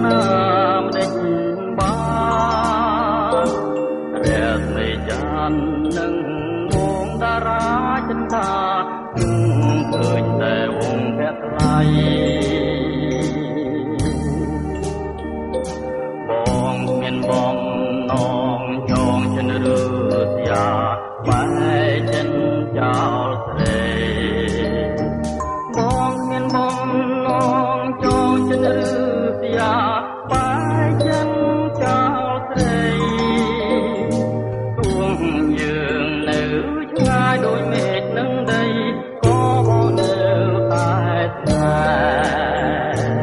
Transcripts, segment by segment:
ណាមដេចបានរែស្មីចាននឹងវងតារាចិន្តាឃើញតែវងភក្ត្រៃបងមានបំណងចងចិនឬស្យាបែចិនចោលស្រីបងមានបំណងចងចិនឬស្យាបែចិនចោលស្រីទួងយើងនៅឆ្ងាយដូចមេឃនឹងដីក៏បងនៅតែស្នេហ៍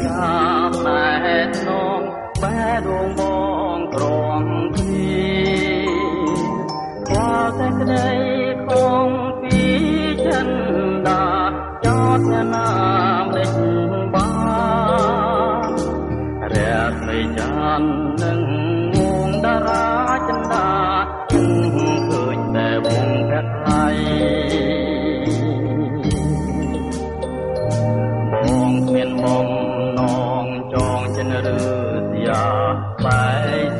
ចាំណែនងបែរងបងក្រំពីខ្វល់តែក្តីខំពីចិនដាចោតណាមដេចបានរែស្មីចាននឹងងងតារាចិនដាឃើញតែវងភក្ត្រៃបងមានបំណងចងចិនឬស្យាបែ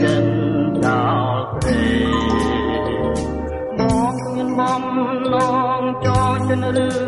ចិនចោលស្រីបងមានបំណងចងចិនឬ